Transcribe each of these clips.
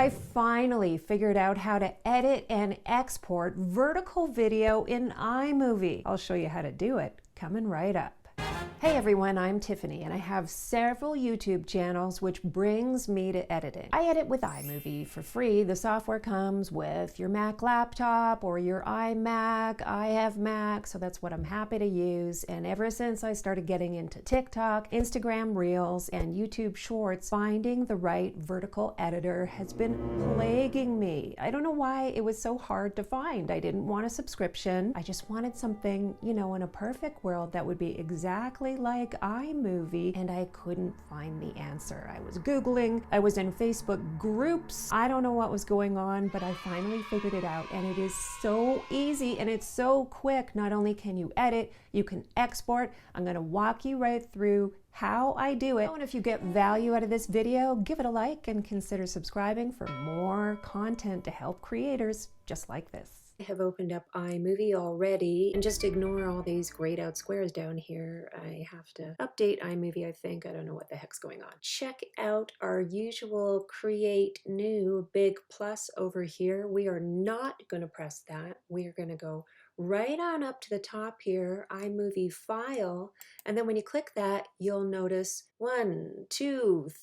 I finally figured out how to edit and export vertical video in iMovie. I'll show you how to do it coming right up. Hey everyone, I'm Tiffany and I have several YouTube channels, which brings me to editing. I edit with iMovie for free. The software comes with your Mac laptop or your iMac. I have Mac, so that's what I'm happy to use. And ever since I started getting into TikTok, Instagram Reels, and YouTube Shorts, finding the right vertical editor has been plaguing me. I don't know why it was so hard to find. I didn't want a subscription. I just wanted something, in a perfect world that would be exactly like iMovie, and I couldn't find the answer. I was Googling, I was in Facebook groups. I don't know what was going on, but I finally figured it out, and it is so easy and it's so quick. Not only can you edit, you can export. I'm gonna walk you right through how I do it. And if you get value out of this video, give it a like and consider subscribing for more content to help creators just like this. I have opened up iMovie already, and just ignore all these grayed out squares down here. I have to update iMovie, I think. I don't know what the heck's going on. Check out our usual create new big plus over here. We are not going to press that. We are going to go right on up to the top here, iMovie file, and then when you click that, you'll notice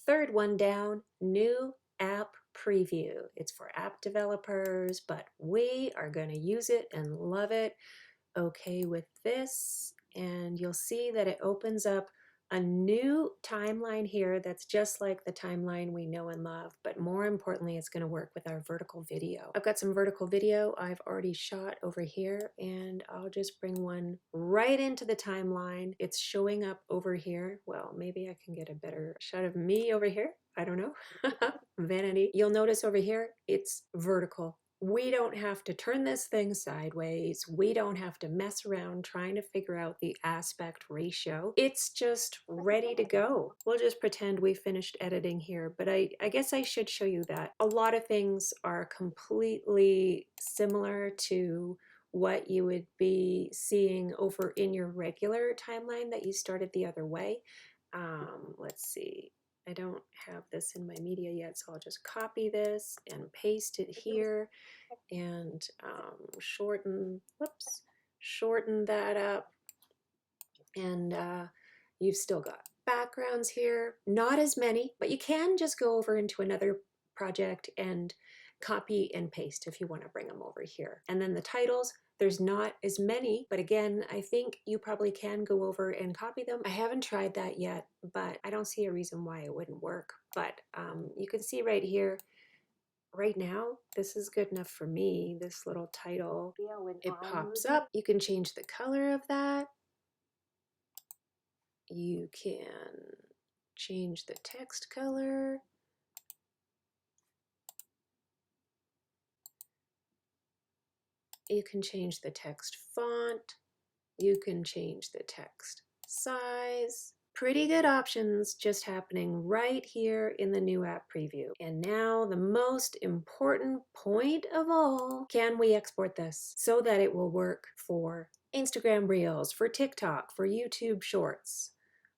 third one down, new app preview. It's for app developers, but we are going to use it and love it. Okay with this, and you'll see that it opens up a new timeline here that's just like the timeline we know and love, but more importantly, it's going to work with our vertical video. I've got some vertical video I've already shot over here, and I'll just bring one right into the timeline. It's showing up over here. Well, maybe I can get a better shot of me over here. I don't know. Vanity. You'll notice over here, it's vertical. We don't have to turn this thing sideways. We don't have to mess around trying to figure out the aspect ratio. It's just ready to go. We'll just pretend we finished editing here, but I guess I should show you that. A lot of things are completely similar to what you would be seeing over in your regular timeline that you started the other way. Let's see. I don't have this in my media yet, so I'll just copy this and paste it here and shorten that up. And you've still got backgrounds here, not as many, but you can just go over into another project and copy and paste if you want to bring them over here. And then the titles, there's not as many, but again, I think you probably can go over and copy them. I haven't tried that yet, but I don't see a reason why it wouldn't work. But you can see right here, right now, this is good enough for me. This little title, it pops up. You can change the color of that. You can change the text color. You can change the text font. You can change the text size. Pretty good options just happening right here in the new app preview. And now the most important point of all, can we export this so that it will work for Instagram Reels, for TikTok, for YouTube Shorts?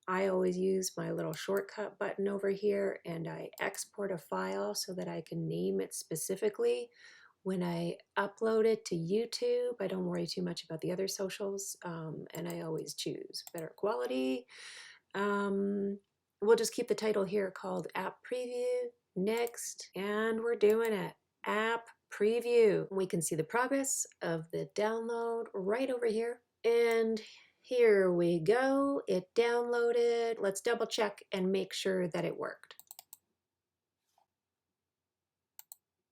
I always use my little shortcut button over here, and I export a file so that I can name it specifically. When I upload it to YouTube, I don't worry too much about the other socials, and I always choose better quality. We'll just keep the title here called App Preview. Next, and we're doing it. App Preview. We can see the progress of the download right over here. And here we go. It downloaded. Let's double check and make sure that it worked.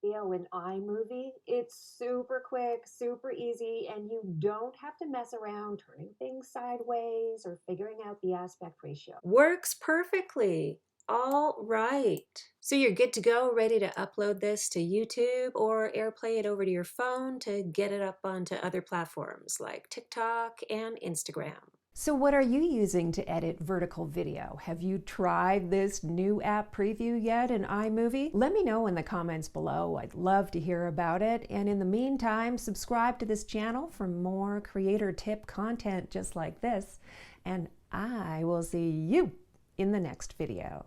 In iMovie, it's super quick, super easy, and you don't have to mess around turning things sideways or figuring out the aspect ratio. Works perfectly. All right. So you're good to go, ready to upload this to YouTube or AirPlay it over to your phone to get it up onto other platforms like TikTok and Instagram. So what are you using to edit vertical video? Have you tried this new app preview yet in iMovie? Let me know in the comments below. I'd love to hear about it. And in the meantime, subscribe to this channel for more creator tip content just like this. And I will see you in the next video.